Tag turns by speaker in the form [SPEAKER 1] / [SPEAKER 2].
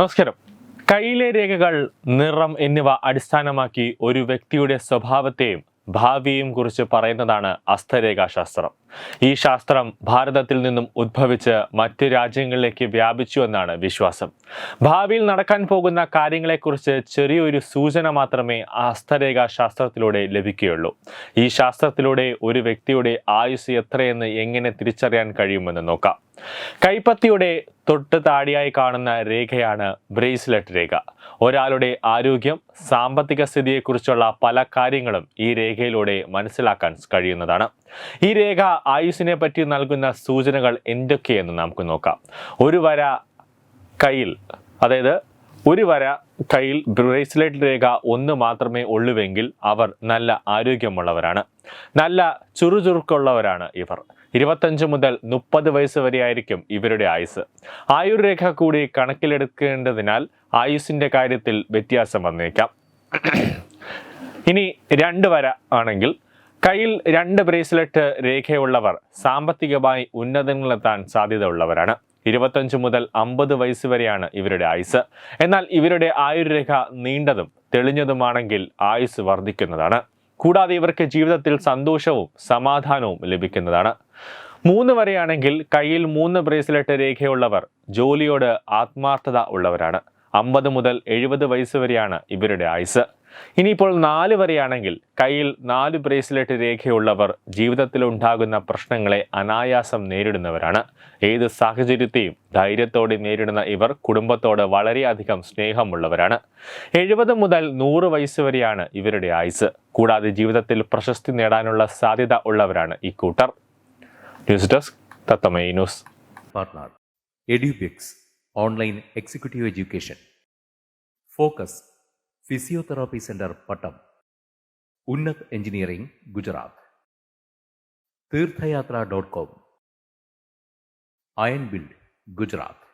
[SPEAKER 1] നമസ്കാരം. കയ്യിലെ രേഖകൾ, നിറം എന്നിവ അടിസ്ഥാനമാക്കി ഒരു വ്യക്തിയുടെ സ്വഭാവത്തെയും ഭാവിയെയും കുറിച്ച് പറയുന്നതാണ് ഹസ്തരേഖാശാസ്ത്രം. ഈ ശാസ്ത്രം ഭാരതത്തിൽ നിന്നും ഉദ്ഭവിച്ച് മറ്റ് രാജ്യങ്ങളിലേക്ക് വ്യാപിച്ചു എന്നാണ് വിശ്വാസം. ഭാവിയിൽ നടക്കാൻ പോകുന്ന കാര്യങ്ങളെക്കുറിച്ച് ചെറിയൊരു സൂചന മാത്രമേ ഹസ്തരേഖാശാസ്ത്രത്തിലൂടെ ലഭിക്കുകയുള്ളൂ. ഈ ശാസ്ത്രത്തിലൂടെ ഒരു വ്യക്തിയുടെ ആയുസ് എത്രയെന്ന് എങ്ങനെ തിരിച്ചറിയാൻ കഴിയുമെന്ന് നോക്കാം. കൈപ്പത്തിയുടെ തൊട്ട് താടിയായി കാണുന്ന രേഖയാണ് ബ്രേസ്ലെറ്റ് രേഖ. ഒരാളുടെ ആരോഗ്യം, സാമ്പത്തിക സ്ഥിതിയെക്കുറിച്ചുള്ള പല കാര്യങ്ങളും ഈ രേഖയിലൂടെ മനസ്സിലാക്കാൻ കഴിയുന്നതാണ്. ഈ രേഖ ആയുസ്സിനെ പറ്റി നൽകുന്ന സൂചനകൾ എന്തൊക്കെയെന്ന് നമുക്ക് നോക്കാം. ഒരു വര കയ്യിൽ ബ്രേസ്ലെറ്റ് രേഖ ഒന്ന് മാത്രമേ ഉള്ളുവെങ്കിൽ അവർ നല്ല ആരോഗ്യമുള്ളവരാണ്, നല്ല ചുറുചുറുക്കുള്ളവരാണ് ഇവർ. 25 മുതൽ 30 വയസ്സ് വരെയായിരിക്കും ഇവരുടെ ആയുസ്. ആയുർരേഖ കൂടി കണക്കിലെടുക്കേണ്ടതിനാൽ ആയുസ്സിന്റെ കാര്യത്തിൽ വ്യത്യാസം വന്നേക്കാം. ഇനി 2 വര ആണെങ്കിൽ, കയ്യിൽ 2 ബ്രേസ്ലെറ്റ് രേഖയുള്ളവർ സാമ്പത്തികമായി ഉന്നതങ്ങളിലെത്താൻ സാധ്യത ഉള്ളവരാണ്. 25 മുതൽ 50 വയസ്സ് വരെയാണ് ഇവരുടെ ആയുസ്. എന്നാൽ ഇവരുടെ ആയുർരേഖ നീണ്ടതും തെളിഞ്ഞതുമാണെങ്കിൽ ആയുസ് വർദ്ധിക്കുന്നതാണ്. കൂടാതെ ഇവർക്ക് ജീവിതത്തിൽ സന്തോഷവും സമാധാനവും ലഭിക്കുന്നതാണ്. 3 വരെയാണെങ്കിൽ, കയ്യിൽ 3 ബ്രേസ്ലെറ്റ് രേഖയുള്ളവർ ജോലിയോട് ആത്മാർത്ഥത ഉള്ളവരാണ്. 50 മുതൽ 70 വയസ്സ് വരെയാണ് ഇവരുടെ ആയുസ്. ഇനിയിപ്പോൾ 4 വരെയാണെങ്കിൽ, കയ്യിൽ 4 ബ്രേസ്ലെറ്റ് രേഖയുള്ളവർ ജീവിതത്തിൽ ഉണ്ടാകുന്ന പ്രശ്നങ്ങളെ അനായാസം നേരിടുന്നവരാണ്. ഏത് സാഹചര്യത്തെയും ധൈര്യത്തോടെ നേരിടുന്ന ഇവർ കുടുംബത്തോട് വളരെയധികം സ്നേഹമുള്ളവരാണ്. 70 മുതൽ 100 വയസ്സ് വരെയാണ് ഇവരുടെ ആയുസ്. കൂടാതെ ജീവിതത്തിൽ പ്രശസ്തി നേടാനുള്ള സാധ്യത ഉള്ളവരാണ് ഈ കൂട്ടർ. ന്യൂസ് ഡെസ്ക് തത്തമൈ news.
[SPEAKER 2] Partner Edubix online executive education. Focus physiotherapy centre Pattom. Unnat engineering Gujarat. തീർത്ഥയാത്ര.com. Iron build Gujarat.